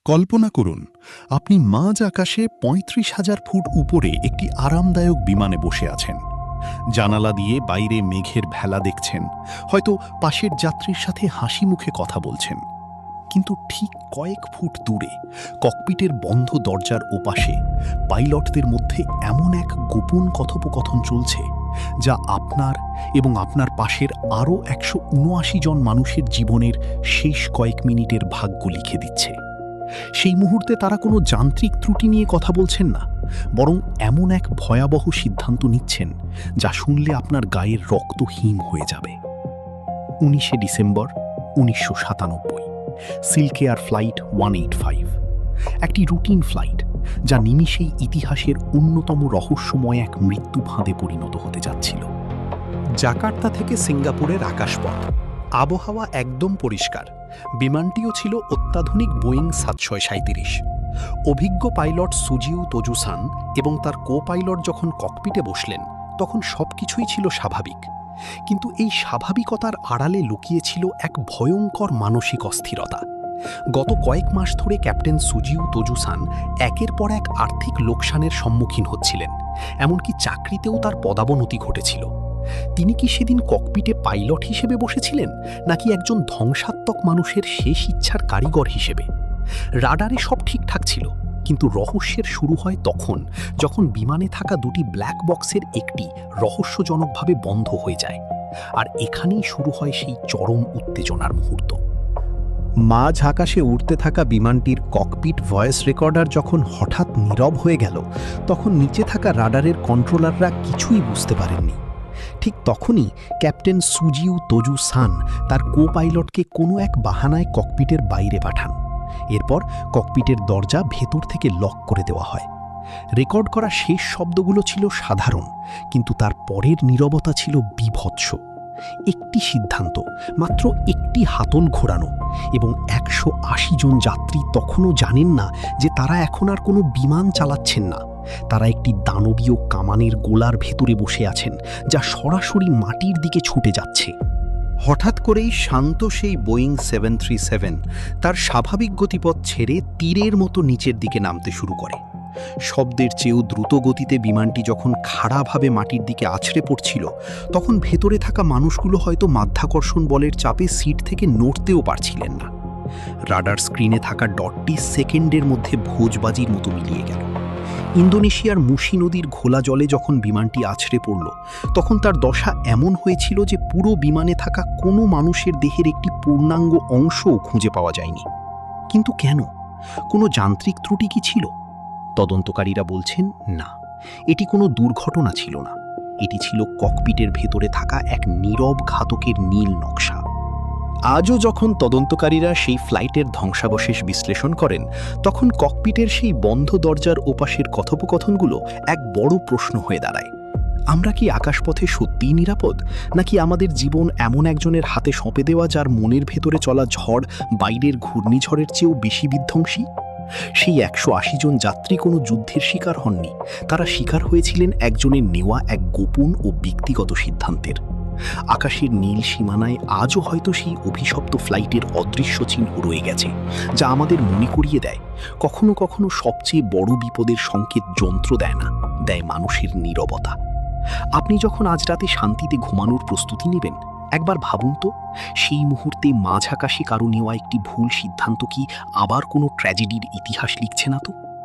কল্পনা করুন, আপনি মাঝ আকাশে ৩৫,০০০ ফুট উপরে একটি আরামদায়ক বিমানে বসে আছেন। জানালা দিয়ে বাইরে মেঘের ভেলা দেখছেন, হয়তো পাশের যাত্রীর সাথে হাসি মুখে কথা বলছেন। কিন্তু ঠিক কয়েক ফুট দূরে ককপিটের বন্ধ দরজার ওপাশে পাইলটদের মধ্যে এমন এক গোপন কথোপকথন চলছে যা আপনার এবং আপনার পাশের আরও ১৭৯ জন মানুষের জীবনের শেষ কয়েক মিনিটের ভাগ্য লিখে দিচ্ছে। সেই মুহূর্তে তারা কোনো যান্ত্রিক ত্রুটি নিয়ে কথা বলছেন না, বরং এমন এক ভয়াবহ সিদ্ধান্ত নিচ্ছেন যা শুনলে আপনার গায়ের রক্ত হিম হয়ে যাবে। ১৯শে ডিসেম্বর ১৯৯৭, সিল্ক এয়ার ফ্লাইট 185, একটি রুটিন ফ্লাইট যা নিমিষেই ইতিহাসের অন্যতম রহস্যময় এক মৃত্যু ফাঁদে পরিণত হতে যাচ্ছিল। জাকার্তা থেকে সিঙ্গাপুরের আকাশপথ, আবহাওয়া একদম পরিষ্কার, বিমানটিও ছিল অত্যাধুনিক বোয়িং ৭৩৭। অভিজ্ঞ পাইলট সুজিউ তোজুসান এবং তার কো পাইলট যখন ককপিটে বসলেন তখন সবকিছুই ছিল স্বাভাবিক, কিন্তু এই স্বাভাবিকতার আড়ালে লুকিয়েছিল এক ভয়ঙ্কর মানসিক অস্থিরতা। গত কয়েক মাস ধরে ক্যাপ্টেন সুজিউ তোজুসান একের পর এক আর্থিক লোকসানের সম্মুখীন হচ্ছিলেন, এমনকি চাকরিতেও তার পদাবনতি ঘটেছিল। তিনি কি সেদিন ককপিটে পাইলট হিসেবে বসেছিলেন, নাকি একজন ধ্বংসাত্মক মানুষের শেষ ইচ্ছার কারিগর হিসেবে? রাডারে সব ঠিকঠাক ছিল, কিন্তু রহস্যের শুরু হয় তখন যখন বিমানে থাকা দুটি ব্ল্যাক বক্সের একটি রহস্যজনকভাবে বন্ধ হয়ে যায়। আর এখানেই শুরু হয় সেই চরম উত্তেজনার মুহূর্ত। মাঝ আকাশে উড়তে থাকা বিমানটির ককপিট ভয়েস রেকর্ডার যখন হঠাৎ নীরব হয়ে গেল, তখন নিচে থাকা রাডারের কন্ট্রোলাররা কিছুই বুঝতে পারেননি। ঠিক তখনই ক্যাপ্টেন সুজিউ তোজুসান তার কো পাইলটকে কোনো এক বাহানায় ককপিটের বাইরে পাঠান। এরপর ককপিটের দরজা ভেতর থেকে লক করে দেওয়া হয়। রেকর্ড করা শেষ শব্দগুলো ছিল সাধারণ, কিন্তু তার পরের নীরবতা ছিল বীভৎস। একটি সিদ্ধান্ত, মাত্র একটি হাতল ঘোরানো, এবং ১৮০ জন যাত্রী তখনও জানেন না যে তারা এখন আর কোনো বিমান চালাচ্ছেন না। তারা একটি দানবীয় কামানের গোলার ভেতরে বসে আছেন, যা সরাসরি মাটির দিকে ছুটে যাচ্ছে। হঠাৎ করেই শান্ত সেই বোয়িং ৭৩৭ তার স্বাভাবিক গতিপথ ছেড়ে তীরের মতো নিচের দিকে নামতে শুরু করে। শব্দের চেয়েও দ্রুত গতিতে বিমানটি যখন খাড়াভাবে মাটির দিকে আছড়ে পড়ছিল, তখন ভেতরে থাকা মানুষগুলো হয়তো মাধ্যাকর্ষণ বলের চাপে সিট থেকে নড়তেও পারছিলেন না। রাডার স্ক্রিনে থাকা ডটটি সেকেন্ডের মধ্যে ভোজবাজির মতো মিলিয়ে গেল। ইন্দোনেশিয়ার মুশি নদীর ঘোলা জলে যখন বিমানটি আছড়ে পড়ল, তখন তার দশা এমন হয়েছিল যে পুরো বিমানে থাকা কোনো মানুষের দেহের একটি পূর্ণাঙ্গ অংশও খুঁজে পাওয়া যায়নি। কিন্তু কেন? কোনো যান্ত্রিক ত্রুটি কি ছিল? তদন্তকারীরা বলছেন না, এটি কোনো দুর্ঘটনা ছিল না, এটি ছিল ককপিটের ভেতরে থাকা এক নীরব ঘাতকের নীল নকশা। আজও যখন তদন্তকারীরা সেই ফ্লাইটের ধ্বংসাবশেষ বিশ্লেষণ করেন, তখন ককপিটের সেই বন্ধ দরজার ওপাশের কথোপকথনগুলো এক বড় প্রশ্ন হয়ে দাঁড়ায়। আমরা কি আকাশপথে সত্যিই নিরাপদ, নাকি আমাদের জীবন এমন একজনের হাতে সঁপে দেওয়া যার মনের ভেতরে চলা ঝড় বাইরের ঘূর্ণিঝড়ের চেয়েও বেশি বিধ্বংসী? সেই ১৮০ জন যাত্রী কোনো যুদ্ধের শিকার হননি, তারা শিকার হয়েছিলেন একজনের নেওয়া এক গোপন ও ব্যক্তিগত সিদ্ধান্তের। আকাশের নীল সীমানায় আজও হয়তো সেই অভিশপ্ত ফ্লাইটের অদৃশ্য চিহ্ন রয়ে গেছে, যা আমাদের মনে করিয়ে দেয় কখনো কখনো সবচেয়ে বড় বিপদের সংকেত যন্ত্র দেয় না, দেয় মানুষের নীরবতা। আপনি যখন আজ রাতে শান্তিতে ঘুমানোর প্রস্তুতি নেবেন, একবার ভাবুন তো, সেই মুহূর্তে মাঝ আকাশে কারো নেওয়া একটি ভুল সিদ্ধান্ত কি আবার কোনো ট্র্যাজেডির ইতিহাস লিখছে না তো?